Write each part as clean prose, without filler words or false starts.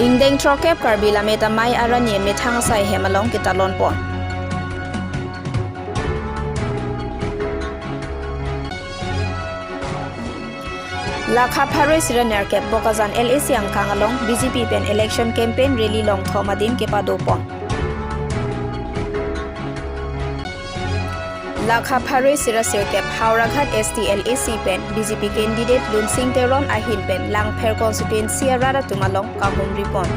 Ingdeng trokep karbila metamai arani metang sai hemalong kita lonpon. Lakha Paris Runner Cap Bokazan LAC ang kangalong BJP pen election campaign rally long thomadin ke padopon. Lakha Paris Sirasir Cap Hauraghat STLAC pen BJP candidate Lunsing Teron Ahin pen Langpher constituency Rara Tumalong Kahum Ripon.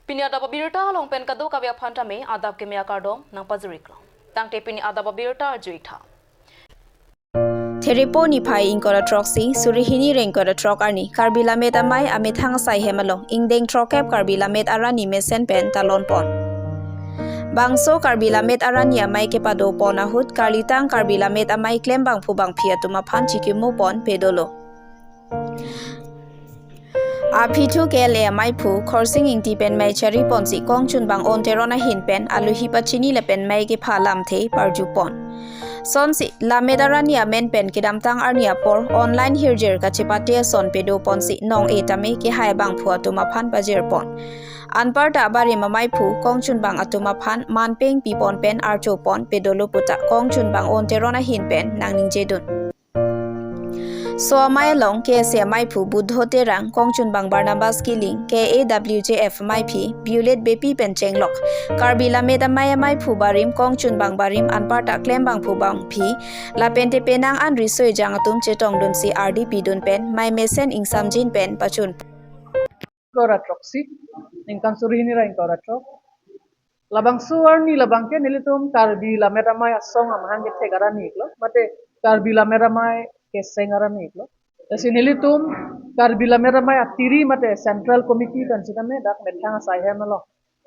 Pini ada babirta long pen kado kavya phantame adab ke mea kardom nang pazuriklo. Tangte pini ada babirta juitha. Theripo ni phai inkora troxi surihini renkora trok arni karbila met amai amethang sai hemalong ingdeng trokep karbila met arani mesen pen talon pon bangso karbila met arani amai ke pado pon ahut karlitang karbila met amai klem bang phubang phia tuma phan chikimu pon pedolo Apithu kele amai phu khorsing ing tipen mai chari ponsi kongchun bang onterona hinpen aluhi pachini lepen mai ke phalam the parju pon Sonsi lamedarani amen pen kidamtang arnia por online hirjer ka chepate son pedo ponsi nong etame ki hai bang phu atuma phan bajer pon anparta bari mamai phu kongchun bang atuma phan manpeng pi pon pen archo pon pedolo puta kongchun bang onterona hin pen nangning jedun So amai long KSA mai phu buddho terang kongchun bang Barnabas Kiling KAWJF mai phi Bulet Bepi Pencheng Lok Karbila meda mai phu barim kongchun bang barim anparta klem bang phu bang phi la pente penang an risoi jangatum chetong dun si RDP dun pen mai mesen ingsam jin pen pachun Kora troksi ingkan surihini ra ingkora trok labang suwarni labang ke nilitum Karbila meda mai asong amhang ke tegara niklo mate Karbila meda mai kesengara niklo esinilitum Karbila mera mai atiri mate central committee kan sidame dak methang sai hemalo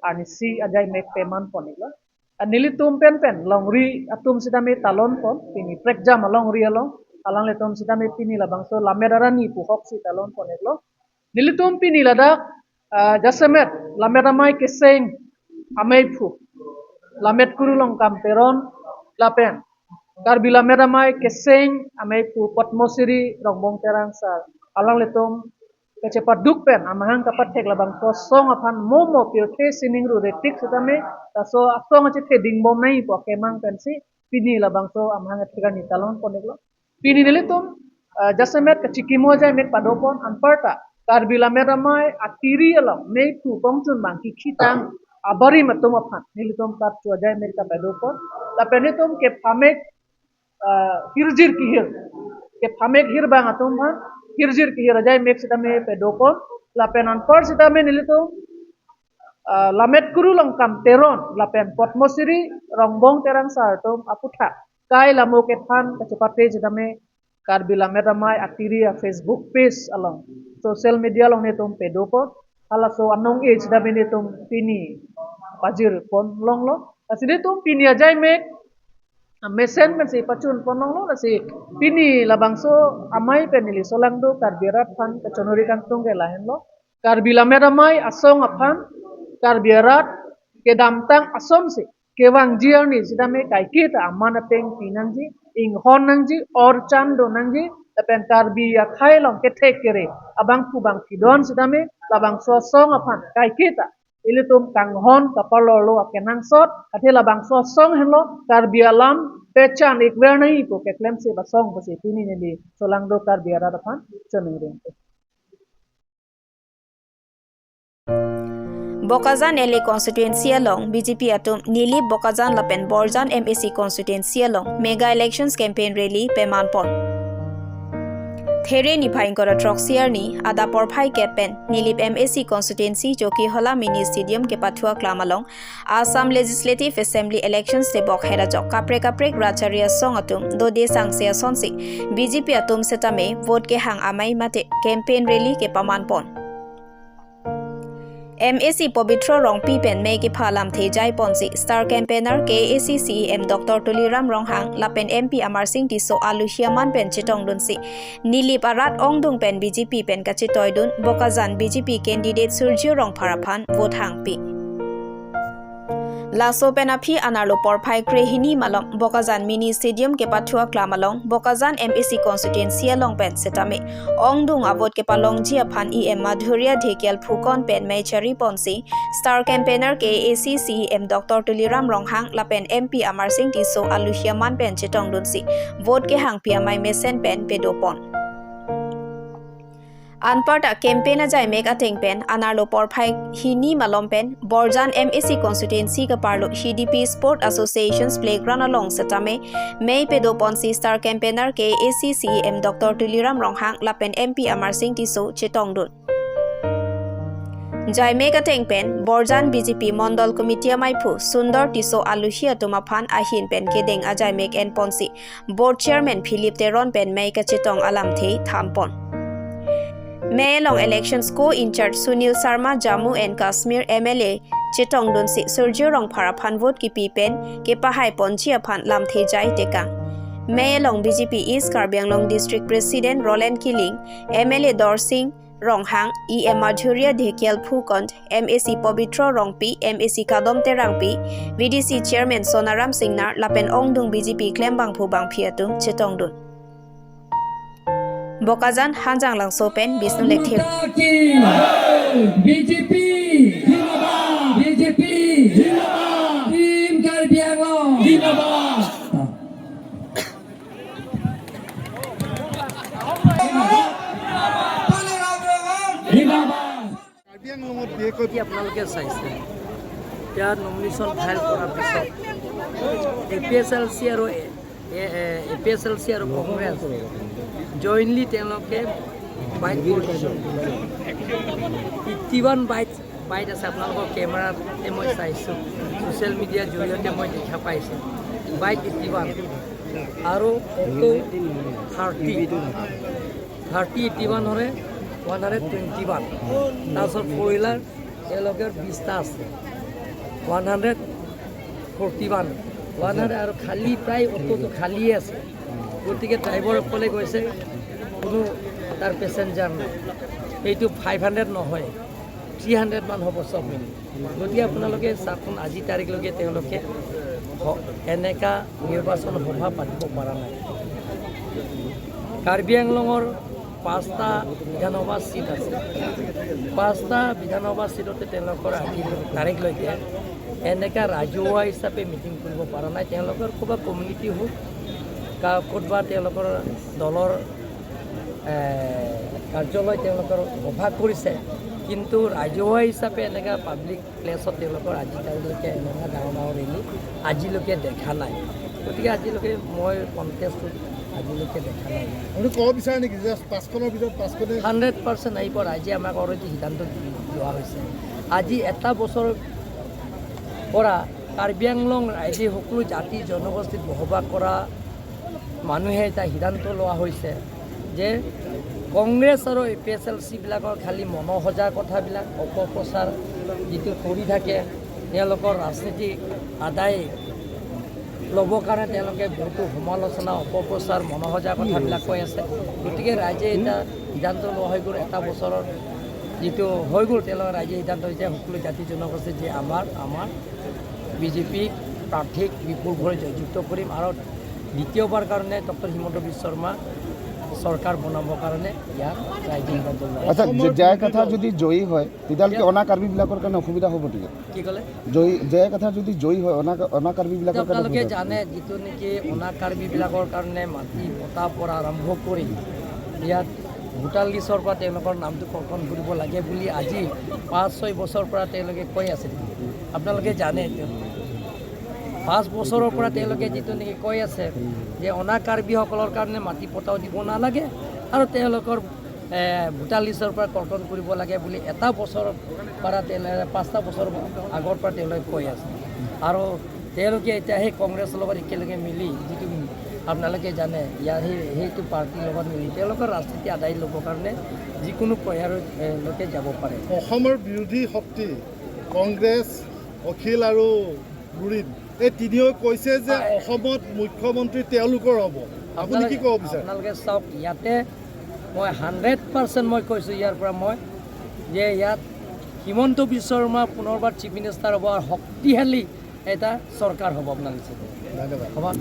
anisi ajai mek payment poniglo anilitum pen longri atum sidame talon pon pini prekja malong ri along alang letum sidame pini labang so lamerarani pu hoksi talon poniglo nilitum pini ladak jasemet lamera mai keseng amei pu lamet kurulong kamperon lapen Karbila mera mai keseng amai pu potmosiri rongbong terang sa alang letom kecepat dukpen amahang kapat tek labang so song apan momo pio ke sining ru retik setame taso asong ache te dingbom nai po kemang pensi pini labang so amahang etika ni talon poneglo pini neletom jasemet kechikimo jai mek padopon anparta Karbila mera mai atiri alam nei pu kongchun bang kikitang abari matom apan neletom kap chuajai mek ta padopon la penetom ke pamek hirjir kihir ke pamek hir bang atum han hirjir kihir ajai mek sidame pedopon lapen anpar sidame nilito lamet kuru langkam teron lapen potmosiri rongbong terang sartom aputha kai lamo ke phan kachepate sidame Karbila mera mai atiri a Facebook page along social media long netom pedopon ala so anong age sidame netom pini pajir pon long lo asidetum pini ajai mek mesen si pacun ponong lo si pini labangso amai penili solangdo karbirat pan kechonori kantung ke lahen lo Karbila mera mai asong apan karbirat ke damtang asom si kewang jiang ni sidame kai kita amana peng pinangji ing hon nangji or chando nangji pen karbi ya khai long ke tek kere abang pu bang kidon sidame labangso song apan kai kita ilitum kanghon kapalolo akenang sot athela bangso song henlo karbialam pechan ikwer nahi ko ke klem se basong base pini neli solangdo karbiara dapan choneng Bokazan LA constituency along BJP atum Nilip Bokazan Lapen Borjan MAC constituency along mega elections campaign rally pemanpon There ni phain kora troxier ni ada por phai kepen Nilip MAC constituency joki hola mini stadium ke pathua klamalong Assam Legislative Assembly elections te bok hera jok kapre racharia song atum do de sangse sonsi BJP atum setame vote ke hang amai mate campaign rally ke pamanpon MAC Pobitro Rong Pipen Meki Phalam Thejai Ponsi Star Campaigner KAC CEM Dr. Tuliram Ronghang Lapen MP Amar Singh Tiso Aluhiaman Pen Chitong Dunsi Nilip Arat Ongdung Pen BJP Pen Kachitoy Dun Bokazan BJP candidate Surjio Rong Parapan vote hang pi Laso penapi anarlo porphai krehini malong Bokazan mini stadium ke pathua klamalong Bokazan MAC constituency along pen setame ongdung abot ke palong jia phan EM Madhuria Dhekial Phukon pen Mechari Ponsi star campaigner ke ACCM Dr. Tuliram Ronghang lapen MP Amar Singh Tiso Aluhiaman pen chetong dunsi vote ke hang piamai mesen pen pedopon Anparta campaign ajai make ateng pen anarlo porphai hini malom pen Borjan MAC constituency ka parlo HDP Sport Associations playground along setame May pedo ponsi star campaigner ke ACCM Dr. Tuliram Ronghang lapen MP Amar Singh Tiso chetong dun Jai make ateng pen Borjan BJP Mondol Committee Maipu Sundar Tiso Aluhia Tumaphan ahin pen kedeng ajai make en ponsi board chairman Philip Teron pen make chetong alam the thampon Maylong elections co-in-charge Sunil Sharma Jammu and Kashmir MLA Chetong Dunsi Surjo Rong Paraphan vote ki pipen ke pahai ponchia phan lam thejai tekang Maylong BJP East Karbi Anglong District President Roland Killing MLA Dor Singh Ronghang EM Madhuria Dhekial Phukont MAC Pabitra Rongpi MAC Kadom Terangpi VDC Chairman Sonaram Singnar lapen ongdung BJP Klembang Phubang Phiatung Chetong Dun Bokazan Hanjang Langso pen Bisnu Lekthir BJP Zindabad BJP Zindabad Team Karbi Anglong Zindabad আপোনালোকে চাইছে এতিয়া nomination file কৰাৰ পিছত APSLC আৰু কংগ্ৰেছ জইনলি তেওঁলোকে bite কৰিছে 51 bite আছে আপোনালোকৰ কেমেৰাতে মই চাইছোঁ ছ'চিয়েল মিডিয়াৰ জৰিয়তে মই দেখা পাইছোঁ বাইট 81 আৰু অটো 31 হৰে 121 তাৰপিছত ফ'ৰ তেওঁলোকৰ 20টা আছে 141 আৰু খালী প্ৰায় অটোটো খালীয়ে আছে গতিকে ড্ৰাইভাৰসকলে কৈছে কোনো তাৰ পেচেঞ্জাৰ নাই এইটো 500 নহয় 300 মান হ'ব চব মিলি গতিকে আপোনালোকে চাওকচোন আজি তাৰিখলৈকে তেওঁলোকে এনেকুৱা নিৰ্বাচন সভা পাতিব পৰা নাই কাৰ্বি আংলঙৰ 5টা বিধানসভা চিট আছে 5টা বিধানসভা চিটতে তেওঁলোকৰ আজি তাৰিখলৈকে এনেকুৱা ৰাজহুৱা হিচাপে মিটিং কৰিব পৰা নাই তেওঁলোকৰ ক'ৰবাত কমিউনিটি হওক ক'ৰবাত তেওঁলোকৰ দলৰ কাৰ্যালয় তেওঁলোকৰ সভা কৰিছে কিন্তু ৰাজহুৱা হিচাপে এনেকুৱা পাব্লিক প্লেছত তেওঁলোকৰ আজি তাৰিখলৈকে এনেকুৱা ডাঙৰ ৰেলী আজিলৈকে দেখা নাই গতিকে আজিলৈকে মই কণ্টেষ্টত আজিলৈকে দেখা নাই আপুনি ক'ব বিচাৰে নেকি যে 5খনৰ ভিতৰত 5খনে 100% আহিব ৰাইজে আমাক অলৰেডি সিদ্ধান্ত লোৱা হৈছে আজি এটা বছৰৰ পৰা কাৰ্বি আংলং ৰাইজে সকলো জাতি জনগোষ্ঠীত বসবাস কৰা মানুহে এটা সিদ্ধান্ত লোৱা হৈছে যে কংগ্ৰেছ আৰু APSLC-বিলাকৰ খালী মনোসজা কথাবিলাক অপপ্ৰচাৰ যিটো কৰি থাকে তেওঁলোকৰ ৰাজনীতিক আদায় ল'বৰ কাৰণে তেওঁলোকে বহুতো সমালোচনা অপপ্ৰচাৰ মনোসজা কথাবিলাক কৈ আছে গতিকে ৰাইজে এটা সিদ্ধান্ত লোৱা হৈ গ'ল এটা বছৰৰ যিটো হৈ গ'ল তেওঁলোকৰ ৰাইজে সিদ্ধান্ত হৈছে সকলো জাতি জনগোষ্ঠী যে আমাৰ বিজেপি প্ৰাৰ্থীক বিপুল ভোটে জয়যুক্ত কৰিম আৰু দ্বিতীয়বাৰ কাৰণে ডক্টৰ হিমন্ত বিশ্ব শৰ্মা চৰকাৰ বনাবৰ কাৰণে ইয়াৰ ৰাইজে সিদ্ধান্ত লয় আচ্ছা জয় কথা যদি জয়ী হয় তেতিয়াহ'লে কি অনা কাৰ্বিবিলাকৰ কাৰণে অসুবিধা হ'ব নেকি কি ক'লে জয় কথা যদি জয়ী হয় অনা কাৰ্বিবিলাকৰ কাৰণে আপোনালোকে জানে যিটো নেকি অনা কাৰ্বিবিলাকৰ কাৰণে মাটি পতাৰ পৰা আৰম্ভ কৰি ইয়াত ভোটাৰ লিষ্টৰ পৰা তেওঁলোকৰ নামটো কৰ্তন কৰিব লাগে বুলি আজি 5-6 বছৰৰ পৰা তেওঁলোকে কৈ আছে আপোনালোকে জানে 5 বছৰৰ পৰা তেওঁলোকে যিটো নেকি কৈ আছে যে অনা কাৰ্বিসকলৰ কাৰণে মাটি পতাও দিব নালাগে আৰু তেওঁলোকৰ ভোটাৰ লিষ্টৰ পৰা কৰ্তন কৰিব লাগে বুলি এটা বছৰৰ পৰা তেওঁলোকে 5টা বছৰ আগৰ পৰা তেওঁলোকে কৈ আছে আৰু তেওঁলোকে এতিয়া সেই কংগ্ৰেছৰ লগত একেলগে মিলি যিটো আপোনালোকে জানে ইয়াৰ সেইটো পাৰ্টিৰ লগত মিলি তেওঁলোকৰ ৰাজনীতি আদায় ল'বৰ কাৰণে যিকোনো প্ৰয়াসলৈকে যাব পাৰে অসমৰ বিৰোধী শক্তি কংগ্ৰেছ অখিল আৰু গুৰিন এই তিনিও কৈছে যে অসমত মুখ্যমন্ত্ৰী তেওঁলোকৰ হ'ব আপুনি কি ক'ব বিচাৰে আপোনালোকে চাওক ইয়াতে মই 100% মই কৈছোঁ ইয়াৰ পৰা মই যে ইয়াত হিমন্ত বিশ্ব শৰ্মা পুনৰবাৰ চিফ মিনিষ্টাৰ হ'ব আৰু শক্তিশালী এটা চৰকাৰ হ'ব আপোনালোকে ধন্যবাদ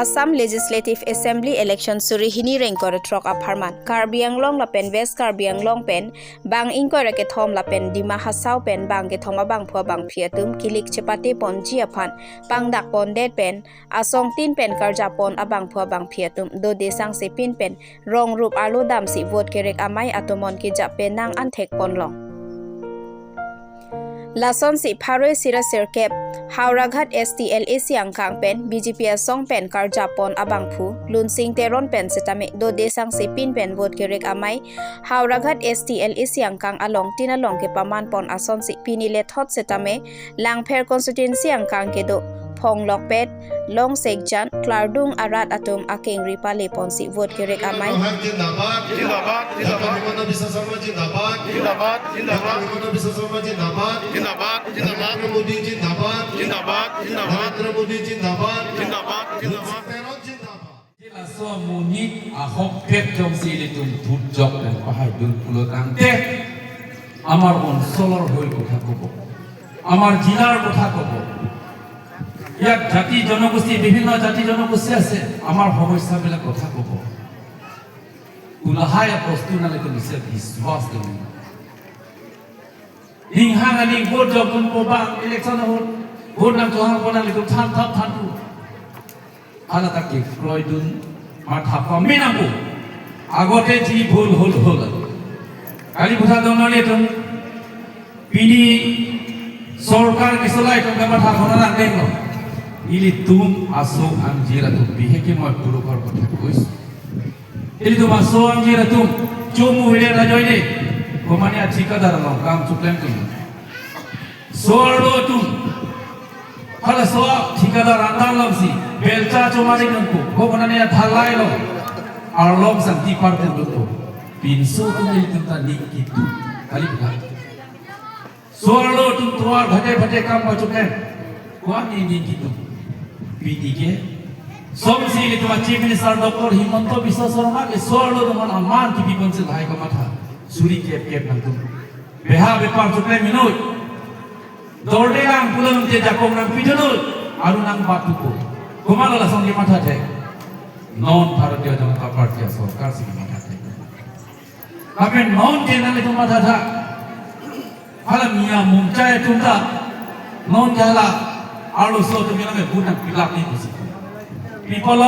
Assam Legislative Assembly election suri hini rengkor trok aparman Karbi Anglong lapen West Karbi Anglong pen bang ingkor ke thom lapen Dima Hasau pen bang ke thoma bang phwa bang phiatum kilik chepate pon ji aphan pangdak pon det pen asong tin pen karja pon abang phwa bang phiatum do desang se pin pen rong rup alo dam si vote kerek amai atomon ki ja pen nang anthek pon long Lason si Pharoi Sira Sirkep Hauraghat STLA siang kang pen BJP asong pen karjapon abangphu lunsing teron pen setame do desang si pin pen vote kerek amai Hauraghat STLA siang kang along tinalong ke paman pon ason si pinile thot setame langpher constituency ang kang ke do Phong Lokpet Long Sekjan Klardung Arat Atum Akeng Ripale Ponsi vote kerek amai जिंदाबाद जिंदाबाद जिंदाबाद हिमंत बिस्वा शर्मा जिंदाबाद जिंदाबाद जिंदाबाद हिमंत बिस्वा शर्मा जिंदाबाद जिंदाबाद जिंदाबाद नरेंद्र मोदी जिंदाबाद जिंदाबाद जिंदाबाद नरेंद्र मोदी जिंदाबाद जिंदाबाद जिंदाबाद Jela somunit ahok pet jom silitum put jok dan pahai dul pulo tangte amar onsolor hoi kotha kobo amar jilar kotha kobo ইয়াত জাতি জনগোষ্ঠী বিভিন্ন জাতি জনগোষ্ঠী আছে আমাৰ সমস্যাবিলাক কথা ক'ব উলাহাই বস্তু নালাগে নিচে বিশ্বাস দিম হিংহা গালি ভোট যখন ক'বা ইলেকশ্যন হ'ল ভোট নাম জহা বনালে থান থান থানটো আলা তাকে প্ৰয়োজন মাথা কমে নাবো আগতে যি ভুল হ'ল হ'ল কালি বুঝা দনলে তুম পিনি সরকার কিসলাই তুম মাথা খনা নাদেন Ili tum asok anjira tum biheke moi purukar kotha kois. Ili tum asok anjira tum jomu hile na joine. Komani achika daralo kam chuklem tum. Sordo tum. Hala soa thikadar andar lamsi belcha chomani tumko. Komani athalai lo. Arlom santi parte tumko. Pinso tum ili tum ta nikki tum. Kali bha. Sordo tum tuar bhate bhate kam ba chuklem. Kwani nikki tum. PDK somsi itu Chief Minister Dr. Himanta Biswa Sharma ke sorlo dengan aman ki biponsel hai ka matha suri kep nantum beha bepar chukle minoi dorde lang pulang te jakong nang pidonol aru nang batuko kumala la song ki matha the non Bharatiya Janata Party sarkar si matha the ape non channel itu matha tha hala miya mumchai tumda non jala आलू सो तो मेरा में बुना पिलाप नहीं कुछ people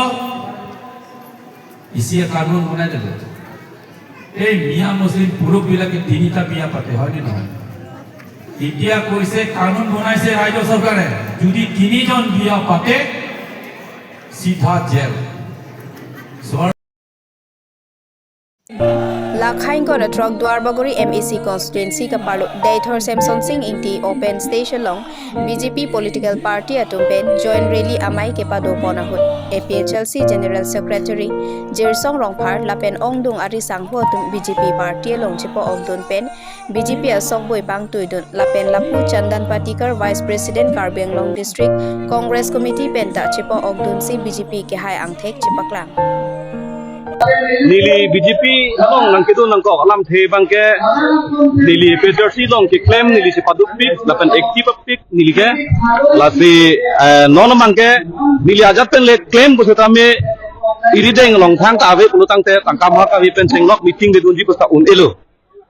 इसी कानून बनाए दे ए मियां मुस्लिम पुरुष बिला के तीनिटा बिया पाते হয় নি নহয় इंडिया कोई से कानून बनाए से राज्य सरकार है যদি তিনজন বিয়া পাতে सीधा jail Lakhain ko trok Dwarbaguri MEC constituency ka palu Daithor Samson Singh Ingti open station long BJP political party atumpen joint rally amai ke pado ponahut APHLC General Secretary Jirsong Rongphar lapen ongdung ari sangho tum BJP party long chipo ongdun pen BJP asok boi pang tuidun lapen lapu Chandan Patikar Vice President Karbi Anglong District Congress Committee penta chipo ongdun si BJP ke hai angthek chipaklang Nili BJP long nang kitu nang ko alam the bangke nili PHRC long ki claim nili si padupik lapan active pik nili ke lasi non bangke nili ajat pen le claim ko setame irideng long thang ta ave pulu tang te tangkam ha ka vi pen senglok meeting de dunji pusta un elo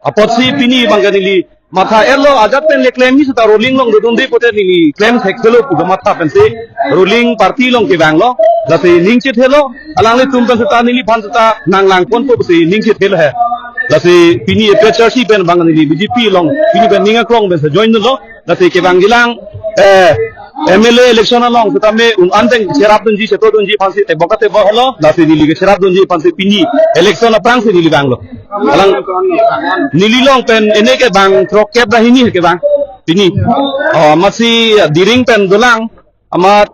apotsi pini bangke nili matha elo ajat pen le claim ni sta rolling long de dundi pote nili claim thekelo pugamata pen se ruling party long ke banglo lasi ningche thelo alang le tum pen sta nili phan sta nang lang pon po se ningche thelo hai lasi pini PHRC pen bang nili BJP long pini pen ninga krong ben se join lo lasi ke bang gilang MLA election long setame un anteng serap dunji seto dunji phansi te bokate bo holo lasi nili ke serap dunji phansi pini election aprang se nili banglo alang nili long pen ene ke bang trok kep rahini ke bang pini masi diring pen dolang amat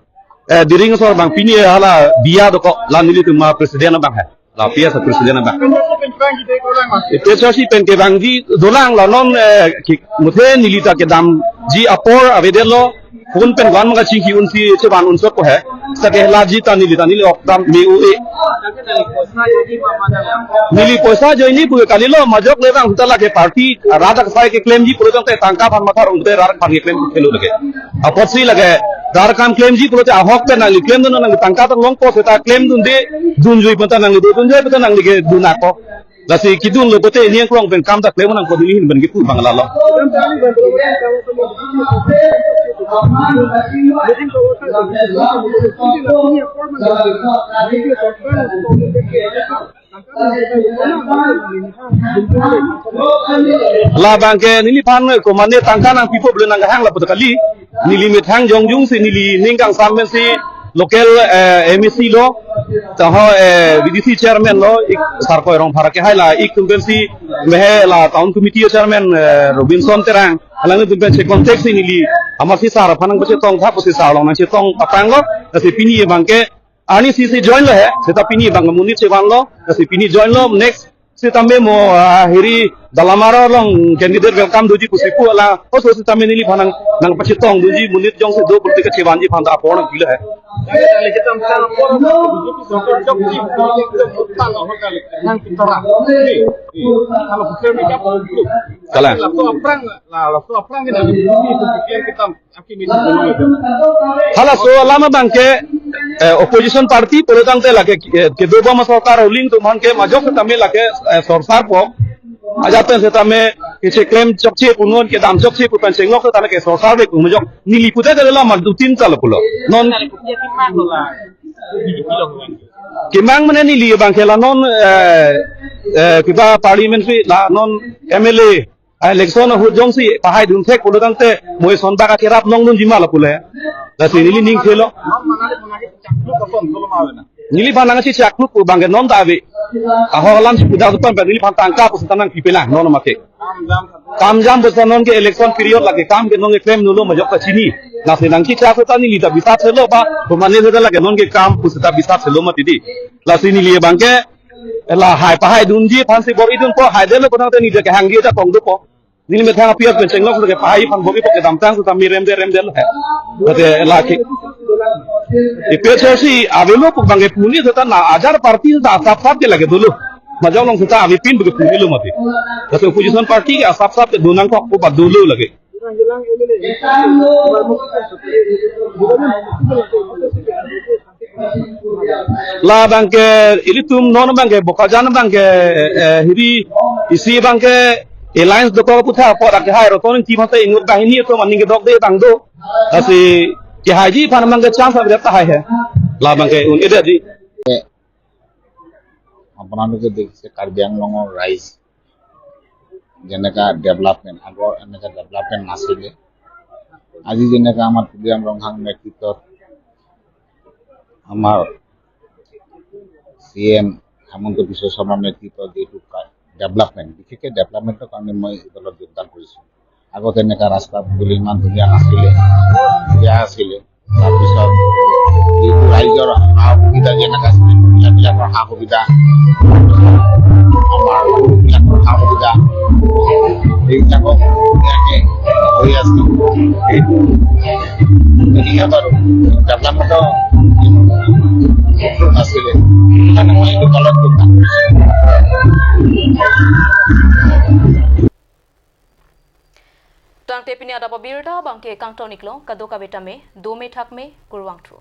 diring sor bang pini hala biya doko la nili tu ma presiden bang hai la pia sa presiden bang PHRC pen ke bang ji dolang la non muthe nili ta ke dam ji apor avedelo phone pen wan ma chingki unsi cheban unsot ko hai sebagai laji tani oktam BUE nili poisa jo ini bukan kali lo majok lewang kita lagi parti radak saya ke klaim ji pulau tangte tangkap han matar untuk radak parti klaim kelu lagi apa sih lagi radak kam klaim ji pulau ahok pe nang klaim tu nang tangkap long pos kita klaim tu de dunjui pun nang dunjui pun nang lagi dunako lasi kidun lo kote ini yang kurang pen kam tak klaim nang ko dilihin ben gitu bangala lo la bangke nili pan ko mane tangka nang pipo blen nang hang la pot kali nili mit hang jongjung si nili ningkang samben si local MEC lo taho VDC chairman lo ik sarko rong pharake haila ik tumben si mehe la town committee chairman Robinson terang halang tumben se context nili amar si sar phanang bese tong tha posi sa long nang se tong patang lo si pini bangke ani si join lo hai seta pini bang munit se wan lo si pini join lo next si tambe mo hiri dalamara long candidate welcome doji kusipu ala o so si tambe nili phanang nang pachi tong doji munit jong se do bulti ke chewanji phanda apona gila hai Kala. Hala so lama bangke opposition party polotang te lake ke do bama sarkar ruling to man ke majok tame lake sorsar po ajaten se tame ke claim chokche punon ke dam chokche pupan sengok tame ke sorsar be kumajok nilipute de la madu tin tal pulo non kimang mana nili bangke la non kiba parliamentary la non MLA election hu jongsi pahai dun thek polotang te moi sonba ka kirap nong dun jima la pule la sinili ning khelo nili panang si chaklu pu bangke non dawe aholam si puda tupan pa nili pantang ka pu tanang pipena non make kam jam besanon ke election period lagi kam ke non claim nulo majok ka chini na senang ki cha ta nili da bisa selo ba pemane se lagi non ke kam pu ta bisa selo ma tidi la sinili bangke la hai pa hai dun ji phan si bor idun po hai de lo ponang te ni de ke hang dia ta kong du po nili me thang piat pen chenglok ke pa hai phan bogi po ke dam tang su ta mi rem de lo hai ate la ki IPSC avelo puk bangke puni seta na ajar parti da asap ke lage dulu majau long seta avi pin bagi puni lo mati kase opposition party ke asap ke dunang ko pa dulu lage la bangke ilitum non bangke bokajan bangke hiri isi bangke alliance doko putha pora ke hai roton ti mate ingut bahini to maning dok de bang do asi कि हाजी फान मंगे chance अब रहता है ला मंगे उन इधर जी আপোনালোকে দেখিছে কাৰ্বি আংলঙৰ ৰাইজ যেনেকা ডেভেলপমেণ্ট আগৰ এনেকা ডেভেলপমেণ্ট নাছিলে আজি যেনেকা আমাৰ কুদিৰাম ৰংহাং নেতৃত্বত আমাৰ CM হেমন্ত বিশ্ব শৰ্মাৰ নেতৃত্বত যিটো ডেভেলপমেণ্ট বিশেষকৈ ডেভেলপমেণ্টৰ কাৰণে মই দলত যোগদান কৰিছোঁ আগত এনেকা ৰাস্তা পদূলি ইমান ধুনীয়া নাছিলে বেয়া আছিলে তাৰপিছত যিটো ৰাইজৰ সা সুবিধা যেনেকা আছিলে মহিলাবিলাকৰ সা সুবিধা আমাৰ বিলাকৰ সা সুবিধা এইবিলাকক ধুনীয়াকৈ হৈ আছিল গতিকে বাৰু ডেভেলপমেণ্টৰ নাছিলে সেইকাৰণে মই এইটো দলত যোগদান কৰিছোঁ Tang tepini ada pabirta bangke kang toniklo kadoka betame 2 me thak me kurwang tru